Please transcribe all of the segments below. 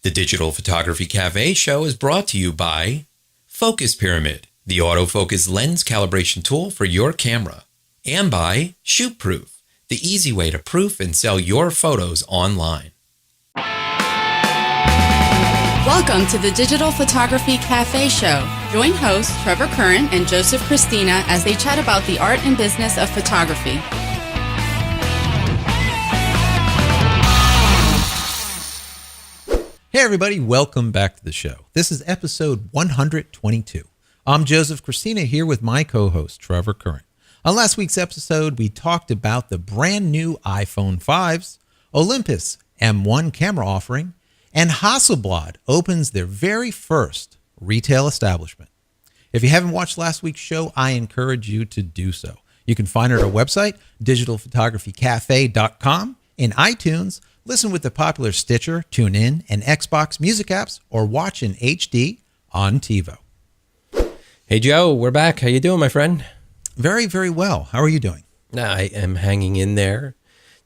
The Digital Photography Cafe show is brought to you by Focus Pyramid, the autofocus lens calibration tool for your camera, and by ShootProof, the easy way to proof and sell your photos online. Welcome to the Digital Photography Cafe show. Join hosts Trevor Curran and Joseph Christina as they chat about the art and business of photography. Hey everybody, welcome back to the show. This is episode 122. I'm Joseph Christina here with my co-host Trevor Curran. On last week's episode, we talked about the brand new iPhone 5s, Olympus M1 camera offering, and Hasselblad opens their very first retail establishment. If you haven't watched last week's show, I encourage you to do so. You can find it at our website, digitalphotographycafe.com, in iTunes. Listen with the popular Stitcher, TuneIn, and Xbox music apps, or watch in HD on TiVo. Hey, Joe, we're back. How you doing, my friend? Very, very well. How are you doing? I am hanging in there.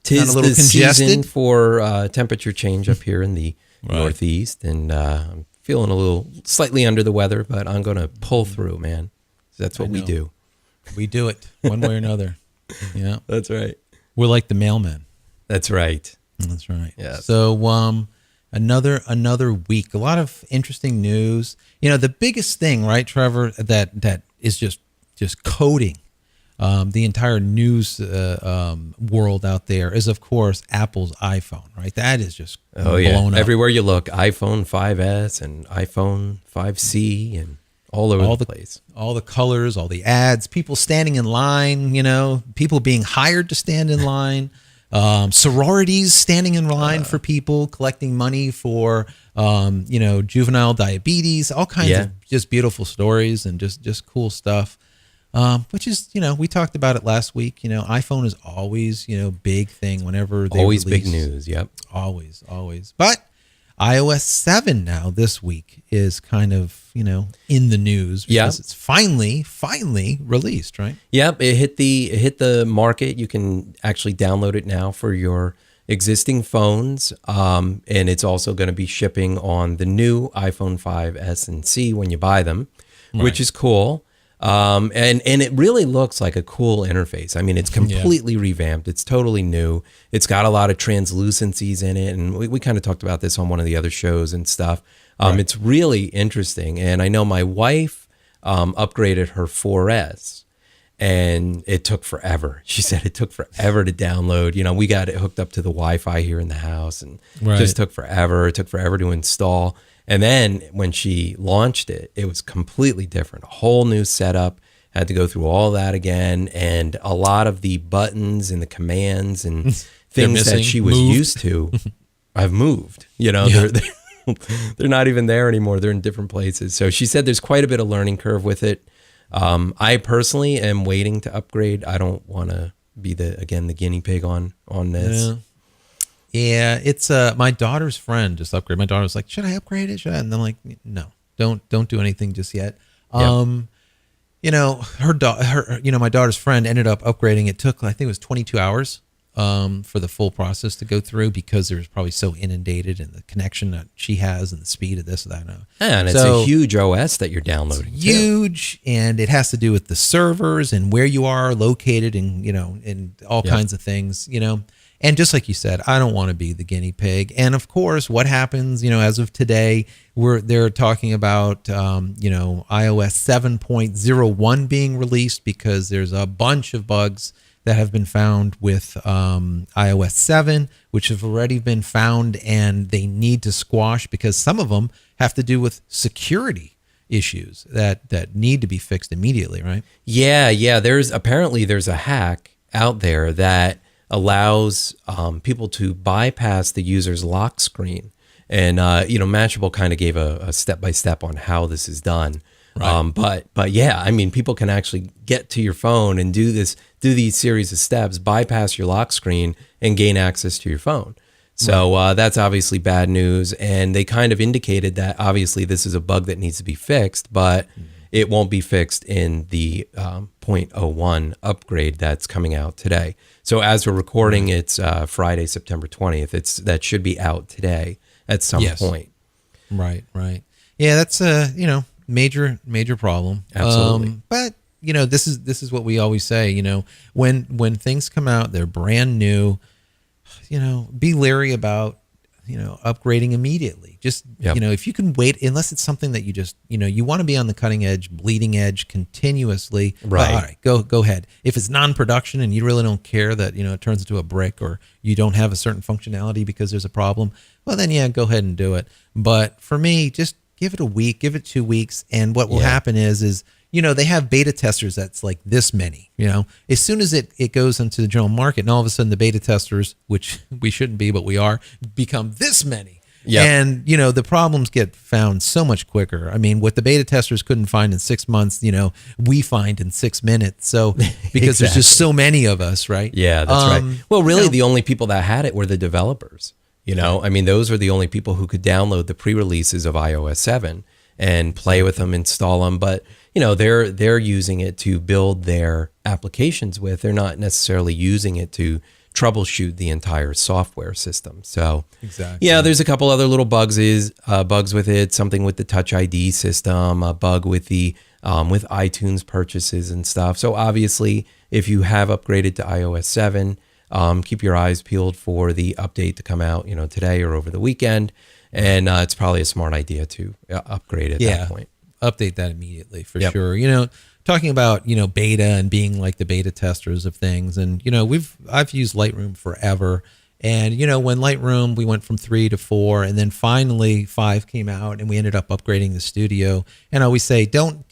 Tis a little the congested season for temperature change up here in the Northeast, and I'm feeling a little slightly under the weather, but I'm going to pull through, man. That's what we do. We do it one way or another. Yeah, that's right. We're like the mailman. That's right. That's right. Yeah. So another week, a lot of interesting news. You know, the biggest thing, right, Trevor, that is just coating the entire news world out there is, of course, Apple's iPhone, right? That is just blown up. Everywhere you look, iPhone 5S and iPhone 5C and all over the place. All the colors, all the ads, people standing in line, you know, people being hired to stand in line. Sororities standing in line for people, collecting money for, juvenile diabetes, all kinds of just beautiful stories and just cool stuff. Which is, we talked about it last week. iPhone is always, big thing whenever they always release. Big news. Yep. Always. But iOS7 now this week is kind of, in the news because it's finally released, right? Yep, it hit the market. You can actually download it now for your existing phones, and it's also going to be shipping on the new iPhone 5S and C when you buy them, which is cool. And it really looks like a cool interface. I mean, it's completely revamped. It's totally new. It's got a lot of translucencies in it, and we kind of talked about this on one of the other shows and stuff. It's really interesting, and I know my wife upgraded her 4S, and it took forever. She said it took forever to download. We got it hooked up to the Wi-Fi here in the house, and it just took forever. It took forever to install. And then when she launched it, it was completely different. A whole new setup. Had to go through all that again, and a lot of the buttons and the commands and things that she was used to, I've moved. They're not even there anymore. They're in different places. So she said there's quite a bit of learning curve with it. I personally am waiting to upgrade. I don't want to be the guinea pig on this. Yeah, it's my daughter's friend just upgraded. My daughter was like, "Should I upgrade it?" And I'm like, "No, don't do anything just yet." My daughter's friend ended up upgrading. It took, I think it was 22 hours for the full process to go through because it was probably so inundated and the connection that she has and the speed of this and that. And it's a huge OS that you're downloading. Huge, and it has to do with the servers and where you are located and, and all kinds of things, And just like you said, I don't want to be the guinea pig. And of course, what happens, as of today, they're talking about, iOS 7.01 being released because there's a bunch of bugs that have been found with iOS 7, which have already been found, and they need to squash because some of them have to do with security issues that need to be fixed immediately, right? Yeah. There's a hack out there that allows people to bypass the user's lock screen. And, Mashable kind of gave a step-by-step on how this is done. Right. But yeah, I mean, people can actually get to your phone and do these series of steps, bypass your lock screen and gain access to your phone. So that's obviously bad news. And they kind of indicated that obviously this is a bug that needs to be fixed, but it won't be fixed in the 0.01 upgrade that's coming out today. So as we're recording, it's Friday, September 20th. That should be out today at some point. Right. Yeah, that's a major problem. Absolutely. But this is what we always say. When things come out, they're brand new. Be leery about upgrading immediately. Just if you can wait, unless it's something that you just you want to be on the cutting edge, bleeding edge continuously. Right. All right, go ahead. If it's non-production and you really don't care that it turns into a brick, or you don't have a certain functionality because there's a problem, well then go ahead and do it. But for me, just give it a week, give it 2 weeks, and what will happen is they have beta testers that's like this many. As soon as it goes into the general market, and all of a sudden the beta testers, which we shouldn't be, but we are, become this many. Yep. And the problems get found so much quicker. I mean, what the beta testers couldn't find in 6 months, we find in 6 minutes. So because there's just so many of us, right? Yeah, that's right. Well, really, the only people that had it were the developers. I mean, those are the only people who could download the pre-releases of iOS7 and play with them, install them. But they're using it to build their applications with. They're not necessarily using it to troubleshoot the entire software system. So exactly. Yeah, there's a couple other little bugs with it. Something with the Touch ID system, a bug with the with iTunes purchases and stuff. So obviously, if you have upgraded to iOS 7, keep your eyes peeled for the update to come out, today or over the weekend. And it's probably a smart idea to upgrade at that point. Update that immediately for sure. Talking about, beta and being like the beta testers of things. And, I've used Lightroom forever. And, when Lightroom, we went from 3 to 4, and then finally 5 came out, and we ended up upgrading the studio. And I always say, don't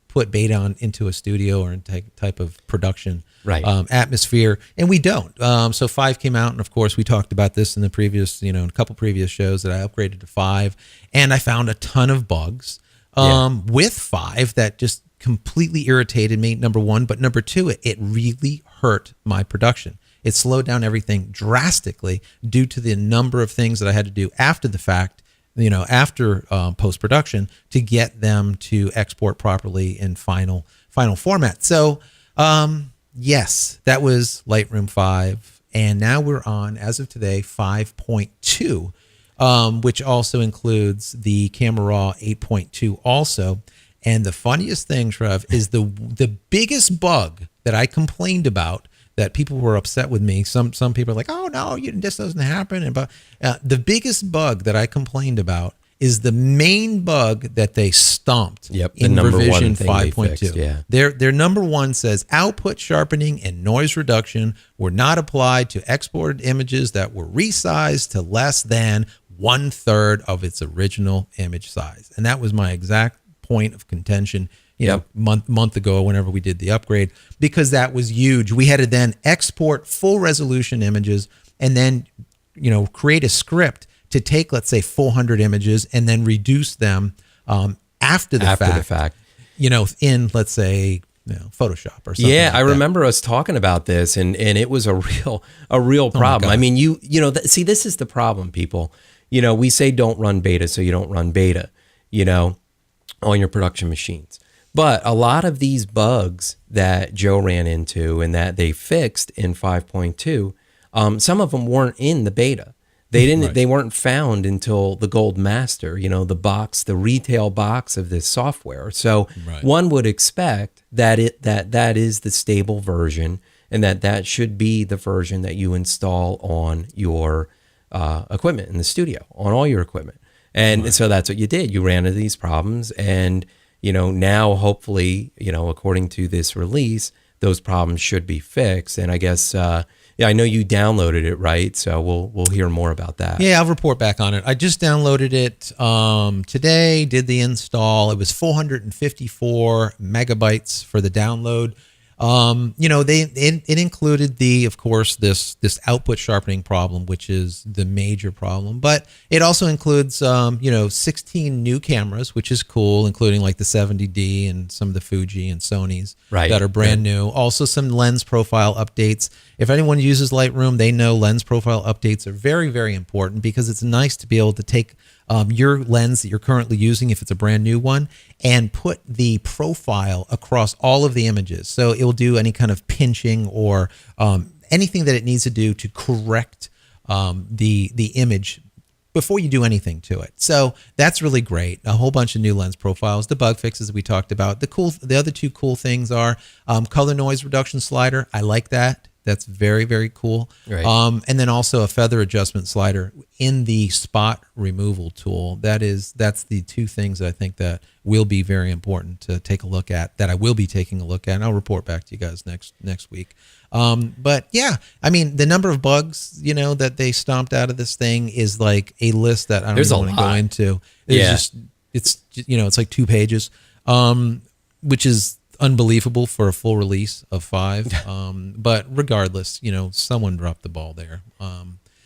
put beta into a studio or in type of production atmosphere, and we don't. So 5 came out, and of course we talked about this in the previous, in a couple previous shows, that I upgraded to 5, and I found a ton of bugs with 5 that just completely irritated me, number one, but number two, it really hurt my production. It slowed down everything drastically due to the number of things that I had to do after the fact, after post-production, to get them to export properly in final format. So, yes, that was Lightroom 5. And now we're on, as of today, 5.2, which also includes the Camera Raw 8.2 also. And the funniest thing, Trev, is the biggest bug that I complained about, that people were upset with me. Some people are like, oh, no, this doesn't happen. But the biggest bug that I complained about is the main bug that they stomped in revision 5.2. Yeah. Their number one says output sharpening and noise reduction were not applied to exported images that were resized to less than 1/3 of its original image size. And that was my exact point of contention month ago, whenever we did the upgrade, because that was huge. We had to then export full resolution images and then create a script to take, let's say, 400 images and then reduce them after the fact, in, let's say, Photoshop or something. Yeah, I remember us talking about this, and it was a real problem. I mean, see, this is the problem, people. We say don't run beta, so you don't run beta, on your production machines. But a lot of these bugs that Joe ran into and that they fixed in 5.2, some of them weren't in the beta. They weren't found until the Gold Master, the retail box of this software. So one would expect that that is the stable version, and that should be the version that you install on your equipment in the studio, on all your equipment. And so that's what you did. You ran into these problems, and now hopefully, according to this release, those problems should be fixed. And I guess, I know you downloaded it, right? So we'll hear more about that. Yeah, I'll report back on it. I just downloaded it today, did the install. It was 454 megabytes for the download. It included of course, this output sharpening problem, which is the major problem, but it also includes, 16 new cameras, which is cool, including like the 70D and some of the Fuji and Sony's that are brand new. Also some lens profile updates. If anyone uses Lightroom, they know lens profile updates are very, very important, because it's nice to be able to take your lens that you're currently using, if it's a brand new one, and put the profile across all of the images. So it will do any kind of pinching or anything that it needs to do to correct the image before you do anything to it. So that's really great. A whole bunch of new lens profiles, the bug fixes we talked about. The other two cool things are color noise reduction slider. I like that. That's very, very cool. Right. And then also a feather adjustment slider in the spot removal tool. That's the two things I think that will be very important to take a look at, that I will be taking a look at, and I'll report back to you guys next week. But yeah, I mean, the number of bugs, that they stomped out of this thing is like a list that I don't even want to go into. It's like 2 pages, which is unbelievable for a full release of 5. But regardless, someone dropped the ball there.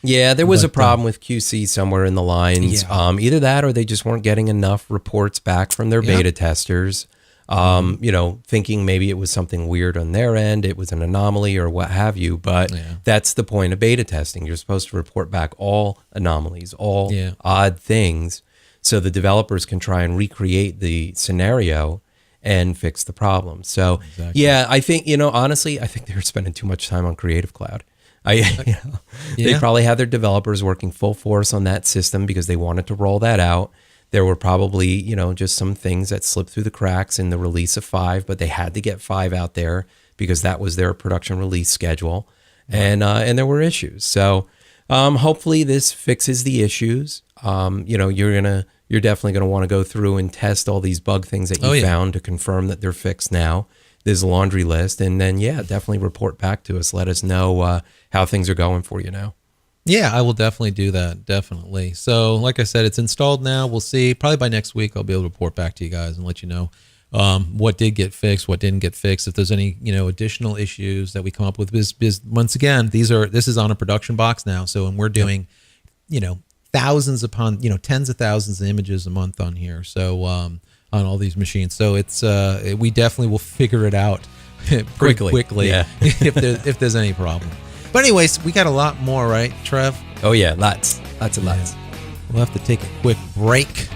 There was a problem with QC somewhere in the lines. Yeah. Either that or they just weren't getting enough reports back from their beta testers. Thinking maybe it was something weird on their end, it was an anomaly or what have you. But that's the point of beta testing. You're supposed to report back all anomalies, all odd things, so the developers can try and recreate the scenario and fix the problem. So, I think, honestly, I think they were spending too much time on Creative Cloud. They probably had their developers working full force on that system because they wanted to roll that out. There were probably, just some things that slipped through the cracks in the release of 5, but they had to get 5 out there because that was their production release schedule. And there were issues. So hopefully this fixes the issues. You're definitely going to want to go through and test all these bug things that you found to confirm that they're fixed now. There's a laundry list. And then, definitely report back to us. Let us know how things are going for you now. Yeah, I will definitely do that. Definitely. So like I said, it's installed now. We'll see. Probably by next week, I'll be able to report back to you guys and let you know what did get fixed, what didn't get fixed. If there's any, additional issues that we come up with, because once again, this is on a production box now. So, and we're doing, thousands upon, tens of thousands of images a month on here. So, on all these machines. So it's, we definitely will figure it out quickly if there's any problem. But anyways, we got a lot more, right, Trev? Oh yeah, lots and lots. We'll have to take a quick break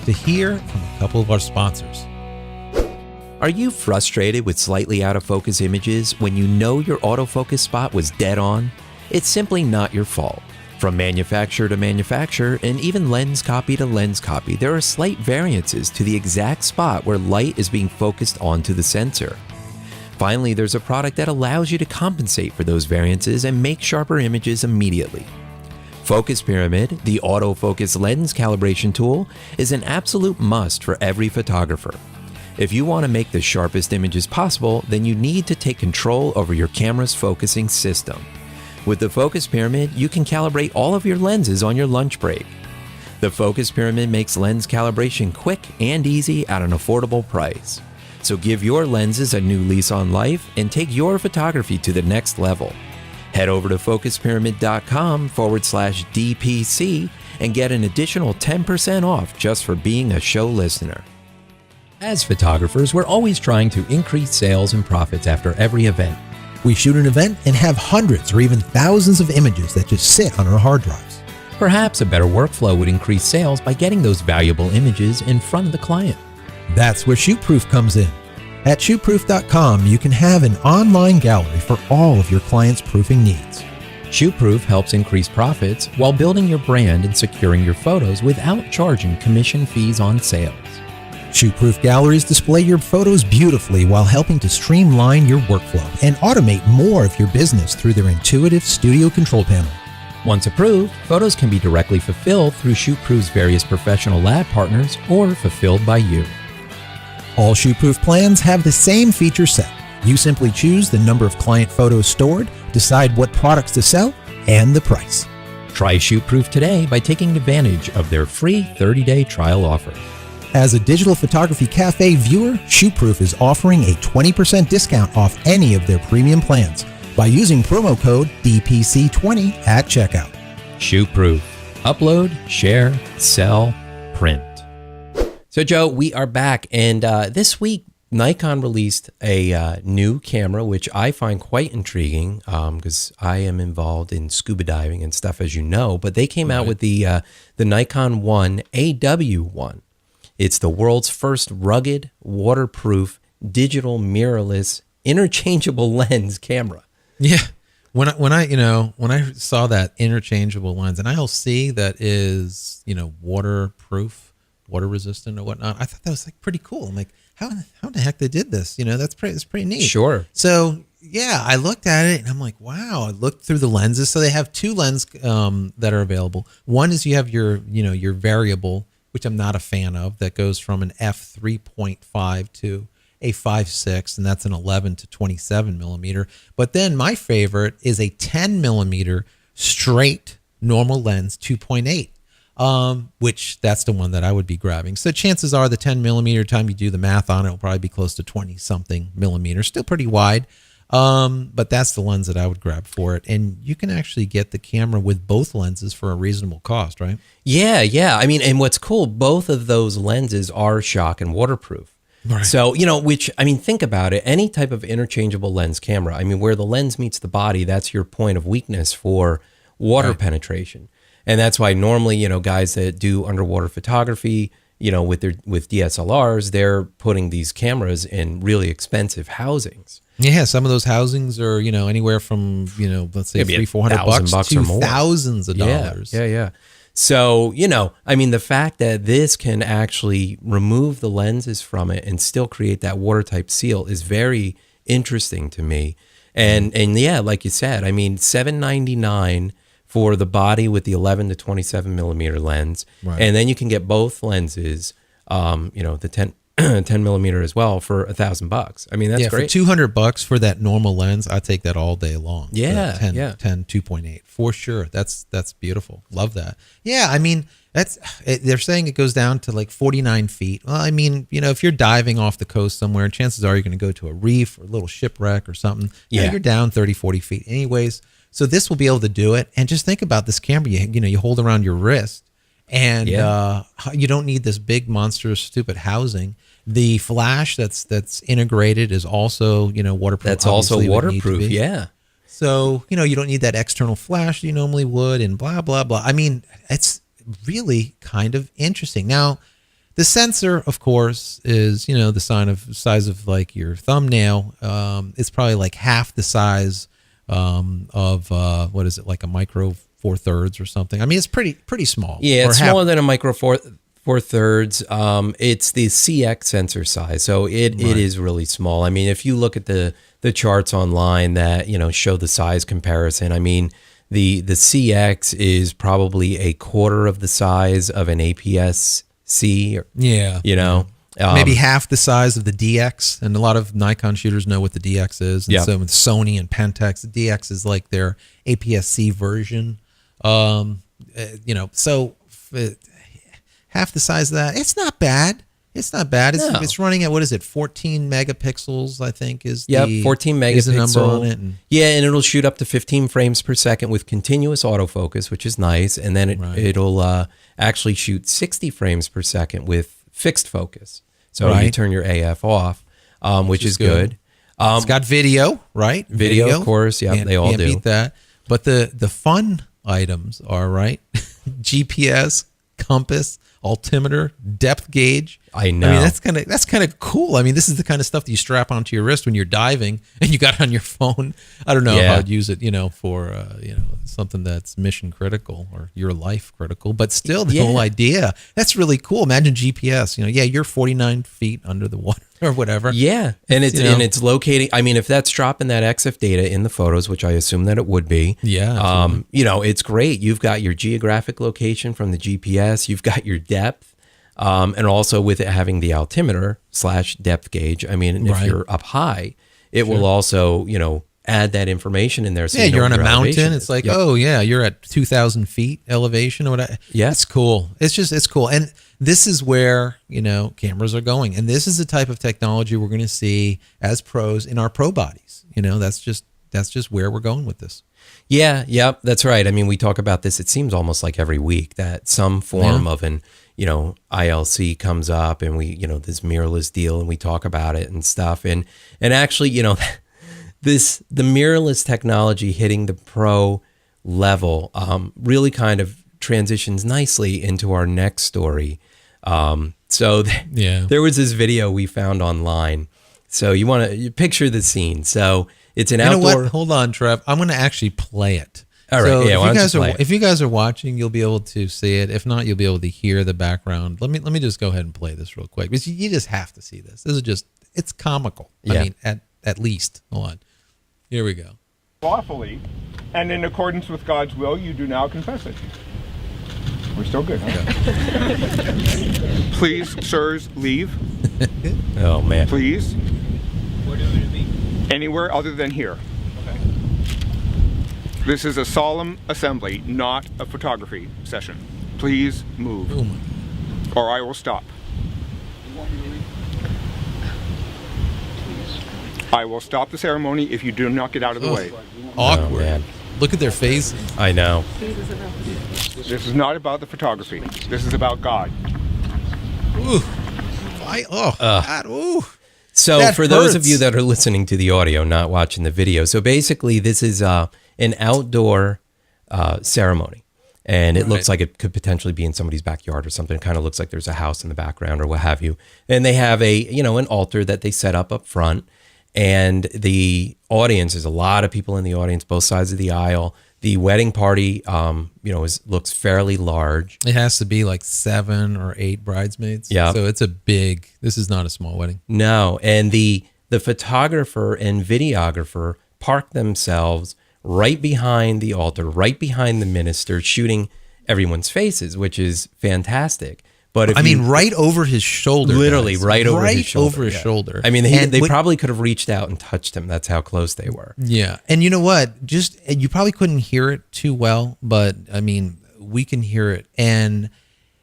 to hear from a couple of our sponsors. Are you frustrated with slightly out of focus images when you know your autofocus spot was dead on? It's simply not your fault. From manufacturer to manufacturer, and even lens copy to lens copy, there are slight variances to the exact spot where light is being focused onto the sensor. Finally, there's a product that allows you to compensate for those variances and make sharper images immediately. Focus Pyramid, the autofocus lens calibration tool, is an absolute must for every photographer. If you want to make the sharpest images possible, then you need to take control over your camera's focusing system. With the Focus Pyramid, you can calibrate all of your lenses on your lunch break. The Focus Pyramid makes lens calibration quick and easy at an affordable price. So give your lenses a new lease on life and take your photography to the next level. Head over to focuspyramid.com/DPC and get an additional 10% off just for being a show listener. As photographers, we're always trying to increase sales and profits after every event. We shoot an event and have hundreds or even thousands of images that just sit on our hard drives. Perhaps a better workflow would increase sales by getting those valuable images in front of the client. That's where ShootProof comes in. At shootproof.com, you can have an online gallery for all of your clients' proofing needs. ShootProof helps increase profits while building your brand and securing your photos without charging commission fees on sales. ShootProof galleries display your photos beautifully while helping to streamline your workflow and automate more of your business through their intuitive studio control panel. Once approved, photos can be directly fulfilled through ShootProof's various professional lab partners or fulfilled by you. All ShootProof plans have the same feature set. You simply choose the number of client photos stored, decide what products to sell, and the price. Try ShootProof today by taking advantage of their free 30-day trial offer. As a Digital Photography Cafe viewer, ShootProof is offering a 20% discount off any of their premium plans by using promo code DPC20 at checkout. ShootProof. Upload, share, sell, print. So, Joe, we are back, and this week, Nikon released a new camera, which I find quite intriguing because I am involved in scuba diving and stuff, as you know, but they came out with the Nikon 1 AW1. It's the world's first rugged, waterproof, digital mirrorless, interchangeable lens camera. Yeah. when I saw that interchangeable lens, an ILC that is, waterproof, water resistant or whatnot, I thought that was like pretty cool. I'm like, how the heck they did this? That's pretty neat. Sure. So yeah, I looked at it and I'm like, wow. I looked through the lenses. So they have two lenses that are available. One is you have your variable, which I'm not a fan of, that goes from an f3.5 to a 5.6, and that's an 11 to 27 millimeter. But then my favorite is a 10 millimeter straight normal lens 2.8, which that's the one that I would be grabbing. So chances are the 10 millimeter, time you do the math on it, will probably be close to 20 something millimeters, still pretty wide. But that's the lens that I would grab for it. And you can actually get the camera with both lenses for a reasonable cost, right? Yeah. I mean, and what's cool, both of those lenses are shock and waterproof. Right. So, think about it. Any type of interchangeable lens camera, where the lens meets the body, that's your point of weakness for water penetration. And that's why normally, guys that do underwater photography, with DSLRs, they're putting these cameras in really expensive housings. Yeah, some of those housings are, anywhere from, let's say $300-400 to or more. Thousands of dollars. Yeah. So, the fact that this can actually remove the lenses from it and still create that watertight seal is very interesting to me. And yeah, like you said, $799 for the body with the 11 to 27 millimeter lens. Right. And then you can get both lenses, the 10 millimeter as well for $1,000. That's great. For $200 for that normal lens, I take that all day long. Yeah, 10 2.8 for sure. That's beautiful. Love that. Yeah, they're saying it goes down to like 49 feet. Well, if you're diving off the coast somewhere, chances are you're going to go to a reef or a little shipwreck or something. Yeah, you're down 30-40 feet anyways. So this will be able to do it. And just think about this camera. You hold around your wrist, and you don't need this big monstrous stupid housing. The flash that's integrated is also waterproof. That's also waterproof. Yeah. So you don't need that external flash you normally would, and blah blah blah. It's really kind of interesting. Now, the sensor, of course, is the size of like your thumbnail. It's probably like half the size of what is it, like a micro four thirds or something. It's pretty small. Yeah, it's smaller than a micro four thirds. It's the CX sensor size, so it is really small. If you look at the charts online that show the size comparison, the CX is probably a quarter of the size of an APS-C. Maybe half the size of the DX, and a lot of Nikon shooters know what the DX is. And so with Sony and Pentax, the DX is like their APS-C version. Half the size of that. It's not bad. It's running at, 14 megapixels, I think is 14 megapixel. Is the number on it. And it'll shoot up to 15 frames per second with continuous autofocus, which is nice. And then it'll actually shoot 60 frames per second with fixed focus. So you turn your AF off, which is good. It's got video, right? Video, of course. Yeah, they all do. Beat that. But the fun items are, GPS, compass, altimeter, depth gauge. I know. That's kind of cool. This is the kind of stuff that you strap onto your wrist when you're diving and you got it on your phone. I don't know if I'd use it, for something that's mission critical or your life critical, but still the whole idea, that's really cool. Imagine GPS, you're 49 feet under the water or whatever. Yeah. And it's locating, if that's dropping that EXIF data in the photos, which I assume that it would be. Yeah. It's great. You've got your geographic location from the GPS, you've got your depth. And also with it having the altimeter / depth gauge, if you're up high, it will also, add that information in there. So you're on a mountain. It's like, you're at 2,000 feet elevation or whatever. Yeah. It's cool. It's cool. And this is where, cameras are going. And this is the type of technology we're going to see as pros in our pro bodies. That's just where we're going with this. Yeah, that's right. We talk about this, it seems almost like every week that some form of an, ILC comes up and we, this mirrorless deal, and we talk about it and stuff. And actually, the mirrorless technology hitting the pro level really kind of transitions nicely into our next story. There was this video we found online. So you picture the scene. So It's an You know outdoor. what? Hold on, Trev. I'm going to actually play it. All right, So yeah, why don't you play it? if you guys are watching, you'll be able to see it. If not, you'll be able to hear the background. Let me just go ahead and play this real quick because you just have to see this. This is just, it's comical. Yeah. I mean, at least. Hold on. Here we go. Lawfully, and in accordance with God's will, you do now confess it. We're still good, huh? Please, sirs, leave. Oh man. Please. Where do we be? Anywhere other than here. Okay. This is a solemn assembly, not a photography session. Please move, Oh my. or I will stop. I will stop the ceremony if you do not get out of the way. Awkward. Oh, man. Look at their faces. I know. This is not about the photography. This is about God. Ooh. God. Ooh. So That for those of hurts. you that are listening to the audio, not watching the video, so basically this is an outdoor ceremony. And it looks like it could potentially be in somebody's backyard or something. It kind of looks like there's a house in the background or what have you. And they have an altar that they set up front. And the audience, there's a lot of people in the audience, both sides of the aisle. The wedding party, looks fairly large. It has to be like 7 or 8 bridesmaids. Yeah. So it's this is not a small wedding. No, and the photographer and videographer park themselves right behind the altar, right behind the minister, shooting everyone's faces, which is fantastic. But if right over his shoulder. literally guys. right over his shoulder. over his yeah. shoulder. I mean, And they what- probably could have reached out and touched him. That's how close they were. Yeah. And you know what? You probably couldn't hear it too well, but I mean, we can hear it. And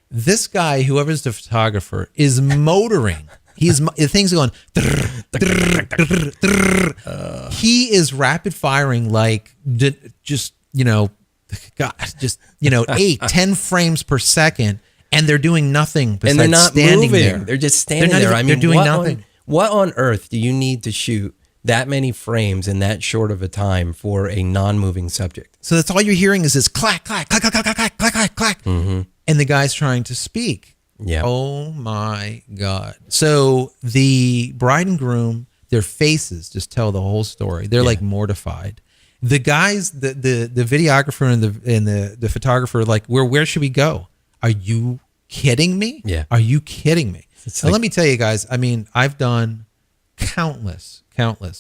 this guy, whoever's the photographer, is motoring. The thing's going. He is rapid firing like just 8-10 frames per second. And they're doing nothing besides And they're not standing moving. there. They're just standing They're not there. even- I mean, they're doing what nothing. What on earth do you need to shoot that many frames in that short of a time for a non-moving subject? So that's all you're hearing is this clack, clack, clack, clack, clack, clack, clack, clack, clack. And the guy's trying to speak. Yeah. Oh my God. So the bride and groom, their faces just tell the whole story. They're like mortified. The guys, the videographer and the photographer are like, where should we go? Are you kidding me? Yeah. Are you kidding me? It's Now, like- let me tell you guys, I mean, I've done countless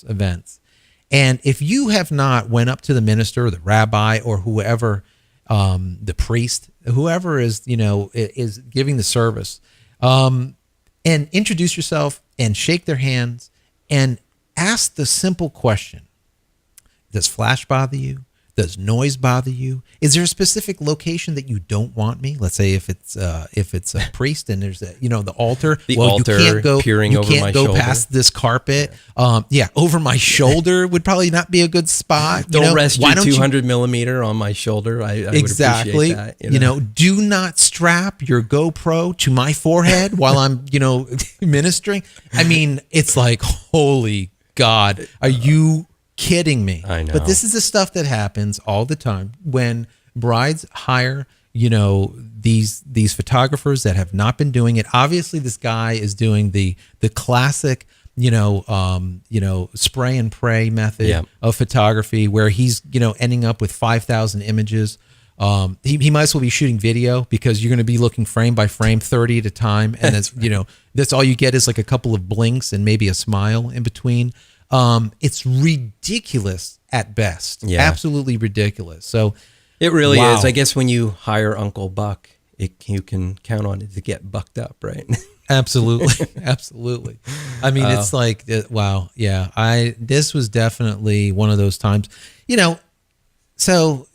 events. And if you have not went up to the minister or the rabbi or whoever, the priest, whoever is giving the service, and introduce yourself and shake their hands and ask the simple question, does flash bother you? Does noise bother you? Is there a specific location that you don't want me? Let's say if it's a priest and there's the altar. The well, altar you can't go, peering you over can't my go shoulder. past this carpet. Over my shoulder would probably not be a good spot. Don't rest Why your don't you- 200 millimeter on my shoulder. I Exactly. would appreciate that. Do not strap your GoPro to my forehead while I'm, ministering. I mean, it's like, holy God, are you kidding me? I know. But this is the stuff that happens all the time when brides hire, these photographers that have not been doing it. Obviously, this guy is doing the classic, spray and pray method of photography where he's, ending up with 5,000 images. He might as well be shooting video because you're going to be looking frame by frame, 30 at a time. And that's all you get is like a couple of blinks and maybe a smile in between. It's ridiculous at best. Yeah. Absolutely ridiculous. So It really Wow. is. I guess when you hire Uncle Buck, you can count on it to get bucked up, right? absolutely. Absolutely. I mean, it's like, wow. Yeah. This was definitely one of those times, so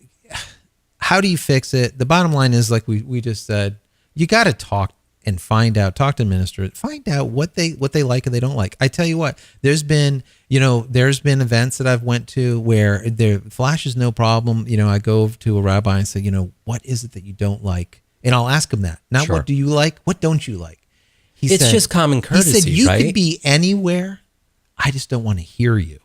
how do you fix it? The bottom line is, like we just said, you got to talk and talk to the minister, find out what they like and they don't like. I tell you what, there's been events that I've went to where the flash is no problem. I go to a rabbi and say, what is it that you don't like? And I'll ask him that. Not Sure. what do you like? What don't you like? He It's said- just common courtesy, He said, you right? could be anywhere. I just don't want to hear you.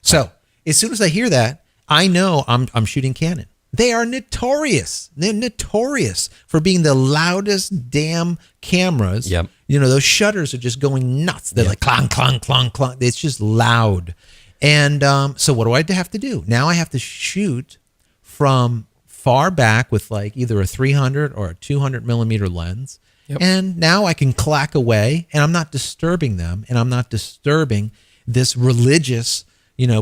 So as soon as I hear that, I know I'm shooting Canon. They are notorious. They're notorious for being the loudest damn cameras. Yep. Those shutters are just going nuts. They're like clong, clong, clong, clong. It's just loud. And so what do I have to do? Now I have to shoot from far back with like either a 300 or a 200 millimeter lens. Yep. And now I can clack away and I'm not disturbing them and I'm not disturbing this religious,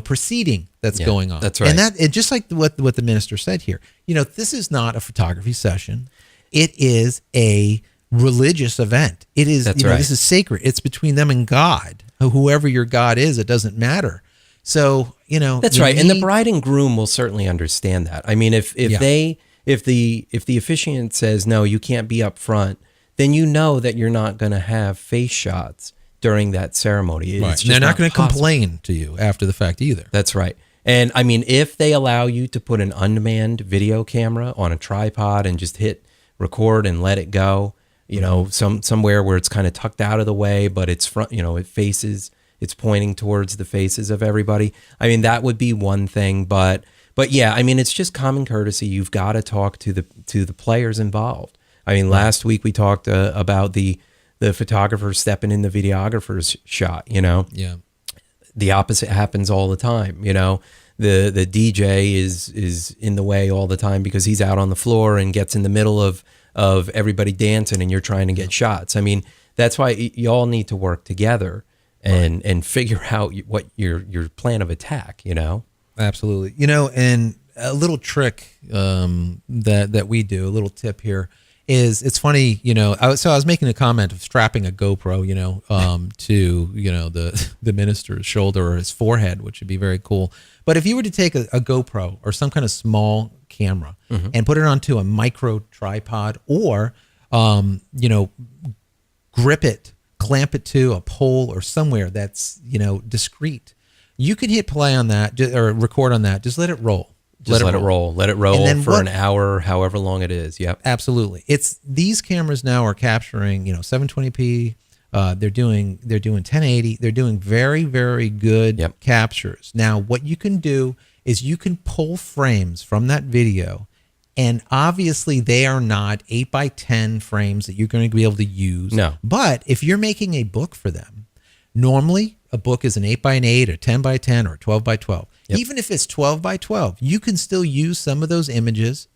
proceeding that's going on. That's right. And that, just like what the minister said here, this is not a photography session. It is a religious event. It is, That's right. This is sacred. It's between them and God. Whoever your God is, it doesn't matter. So, That's right. And the bride and groom will certainly understand that. I mean, if the officiant says, no, you can't be up front, then you know that you're not going to have face shots during that ceremony. Right. They're not going to complain to you after the fact either. That's right. And I mean, if they allow you to put an unmanned video camera on a tripod and just hit record and let it go, somewhere where it's kind of tucked out of the way, but it's front, it's pointing towards the faces of everybody. I mean, that would be one thing, but yeah, I mean, it's just common courtesy. You've got to talk to the players involved. I mean, last week we talked about the photographer stepping in the videographer's shot, Yeah. The opposite happens all the time, The DJ is in the way all the time because he's out on the floor and gets in the middle of everybody dancing and you're trying to get shots. I mean, that's why you all need to work together and figure out what your plan of attack, Absolutely. And a little trick that we do, a little tip here is, it's funny, I was making a comment of strapping a GoPro, to, the minister's shoulder or his forehead, which would be very cool. But if you were to take a GoPro or some kind of small camera and put it onto a micro tripod or, grip it, clamp it to a pole or somewhere that's, discreet, you could hit play on that or record on that. Just let it roll. Let it roll for an hour, however long it is. Yep. Absolutely. These cameras now are capturing, 720p. They're doing 1080. They're doing very, very good captures. Now, what you can do is you can pull frames from that video, and obviously they are not 8x10 frames that you're going to be able to use. No. But if you're making a book for them, normally a book is an 8x8 or 10x10 or 12x12. Yep. Even if it's 12x12, you can still use some of those images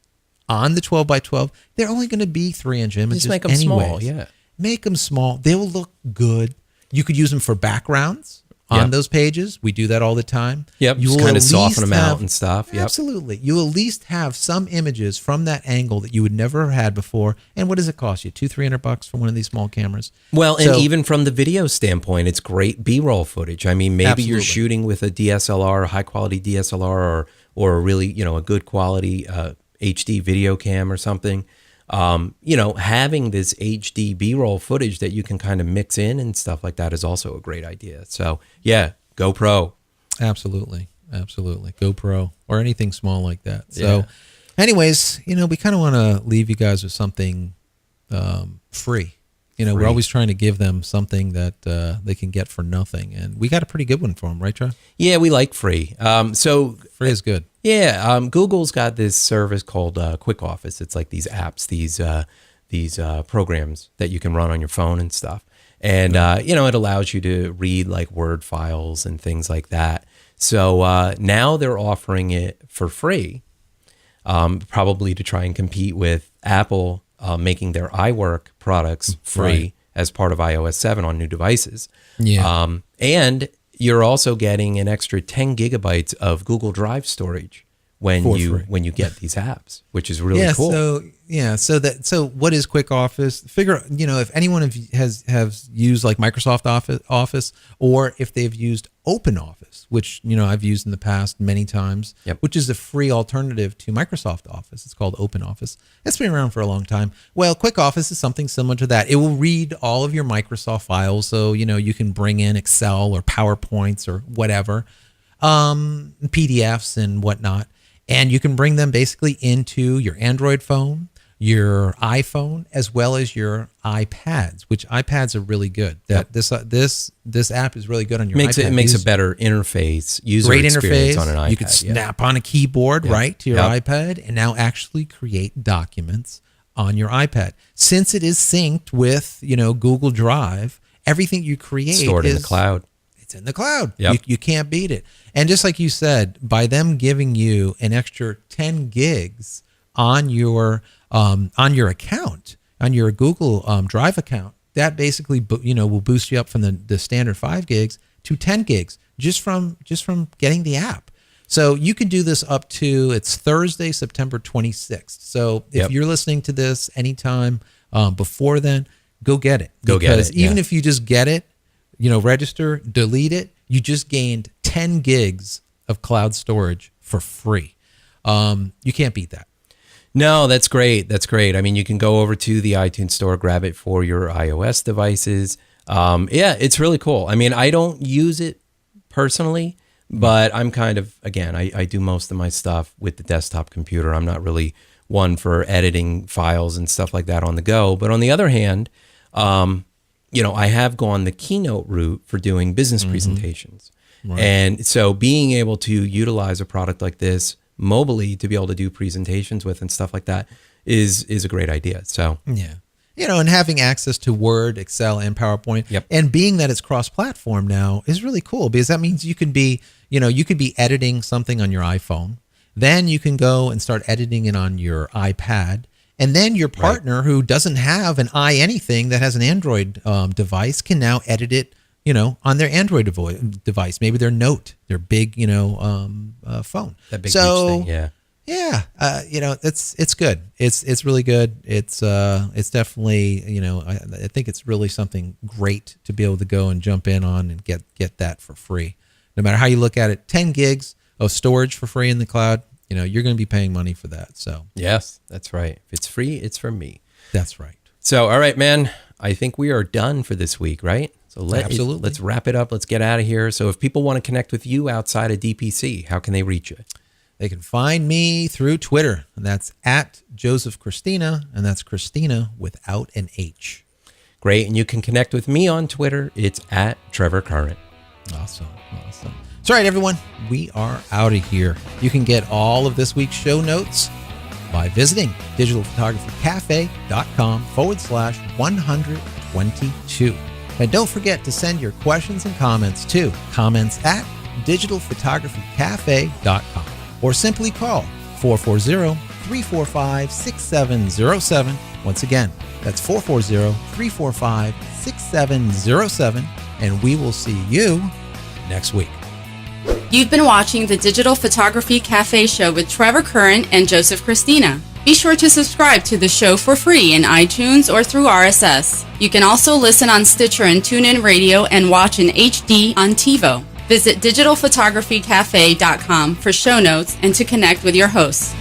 on the 12x12. They're only going to be 3-inch images. Just make them small, yeah. Make them small. They will look good. You could use them for backgrounds on those pages. We do that all the time. Yep, You just will kind of at soften least them out and stuff. Yep. Absolutely. You will at least have some images from that angle that you would never have had before. And what does it cost you? $200-$300 for one of these small cameras? Well, and even from the video standpoint, it's great B-roll footage. I mean, maybe you're shooting with a DSLR, a high-quality DSLR, or a really, a good quality HD video cam or something. Having this HD B-roll footage that you can kind of mix in and stuff like that is also a great idea. So, yeah, GoPro. Absolutely. GoPro or anything small like that. So anyways, we kind of want to leave you guys with something free. We're always trying to give them something that they can get for nothing. And we got a pretty good one for them, right, Trev? Yeah, we like free. So free is good. Yeah, Google's got this service called QuickOffice. It's like these apps, these programs that you can run on your phone and stuff. And, it allows you to read like Word files and things like that. So now they're offering it for free, probably to try and compete with Apple making their iWork products free as part of iOS 7 on new devices. Yeah. And you're also getting an extra 10 gigabytes of Google Drive storage when you get these apps, which is really cool. So what is QuickOffice? Figure, if anyone has used like Microsoft Office, or if they've used OpenOffice, which I've used in the past many times, which is a free alternative to Microsoft Office. It's called OpenOffice. It's been around for a long time. Well, QuickOffice is something similar to that. It will read all of your Microsoft files, so you can bring in Excel or PowerPoints or whatever, PDFs and whatnot. And you can bring them basically into your Android phone, your iPhone, as well as your iPads, which iPads are really good. This app is really good on your iPad. It makes a better interface, user experience on an iPad. You could snap on a keyboard to your iPad and now actually create documents on your iPad. Since it is synced with Google Drive, everything you create stored in the cloud. it's in the cloud. Yep. You can't beat it. And just like you said, by them giving you an extra 10 gigs on your account, on your Google Drive account, that basically will boost you up from the standard 5 gigs to 10 gigs just from getting the app. So you can do this up to, it's Thursday, September 26th. So if you're listening to this anytime before then, go get it. Because even if you just get it, register, delete it, you just gained 10 gigs of cloud storage for free. You can't beat that. No, that's great. That's great. I mean, you can go over to the iTunes store, grab it for your iOS devices. It's really cool. I mean, I don't use it personally, but I'm kind of, again, I do most of my stuff with the desktop computer. I'm not really one for editing files and stuff like that on the go. But on the other hand, I have gone the Keynote route for doing business presentations. Right. And so being able to utilize a product like this mobily to be able to do presentations with and stuff like that is a great idea. So yeah. And having access to Word, Excel, and PowerPoint, and being that it's cross-platform now is really cool, because that means you could be editing something on your iPhone, then you can go and start editing it on your iPad, and then your partner who doesn't have an anything that has an Android device can now edit it, on their Android device, maybe their Note, their big, phone. That big huge thing, it's good. It's really good. It's definitely, I think it's really something great to be able to go and jump in on and get that for free. No matter how you look at it, 10 gigs of storage for free in the cloud, you're going to be paying money for that. So yes, that's right. If it's free, it's from me. That's right. So, all right, man, I think we are done for this week, right? So Absolutely. Let's wrap it up. Let's get out of here. So if people want to connect with you outside of DPC, how can they reach you? They can find me through Twitter, and that's at Joseph Christina, and that's Christina without an H. Great. And you can connect with me on Twitter. It's at Trevor Current. Awesome. So, all right, everyone, we are out of here. You can get all of this week's show notes by visiting digitalphotographycafe.com/122. And don't forget to send your questions and comments to comments@digitalphotographycafe.com, or simply call 440-345-6707. Once again, that's 440-345-6707, and we will see you next week. You've been watching the Digital Photography Cafe Show with Trevor Current and Joseph Christina. Be sure to subscribe to the show for free in iTunes or through RSS. You can also listen on Stitcher and TuneIn Radio and watch in HD on TiVo. Visit digitalphotographycafe.com for show notes and to connect with your hosts.